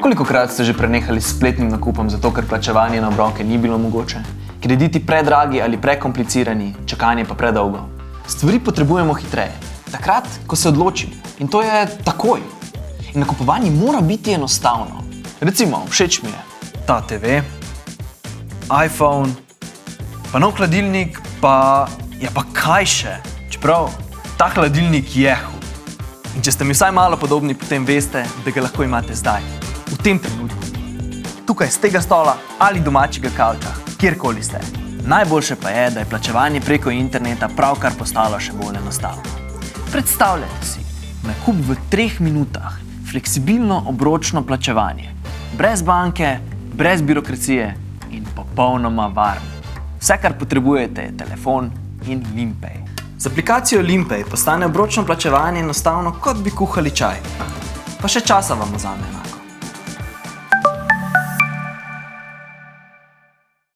Kolikokrat ste že prenehali s spletnim nakupom zato, ker plačevanje na obroke ni bilo mogoče? Krediti predragi ali prekomplicirani, čakanje pa predolgo. Stvari potrebujemo hitreje, takrat, ko se odločimo. In to je takoj. In nakupovanje mora biti enostavno. Recimo, všeč mi je ta TV, iPhone, pa nov hladilnik, pa kaj še? Čeprav ta hladilnik je hud. In če ste mi vsaj malo podobni, potem veste, da ga lahko imate zdaj, v tem trenutku. Tukaj z tega stola ali domačega kavča, kjerkoli ste. Najboljše pa je, da je plačevanje preko interneta pravkar postalo še bolj enostavno. Predstavljajte si, nakup v 3 minutah, fleksibilno obročno plačevanje. Brez banke, brez birokracije in popolnoma varno. Vse, kar potrebujete, je telefon in Limpay. Z aplikacijo Limpay postane obročno plačevanje enostavno, kot bi kuhali čaj. Pa še časa vam vzame enako.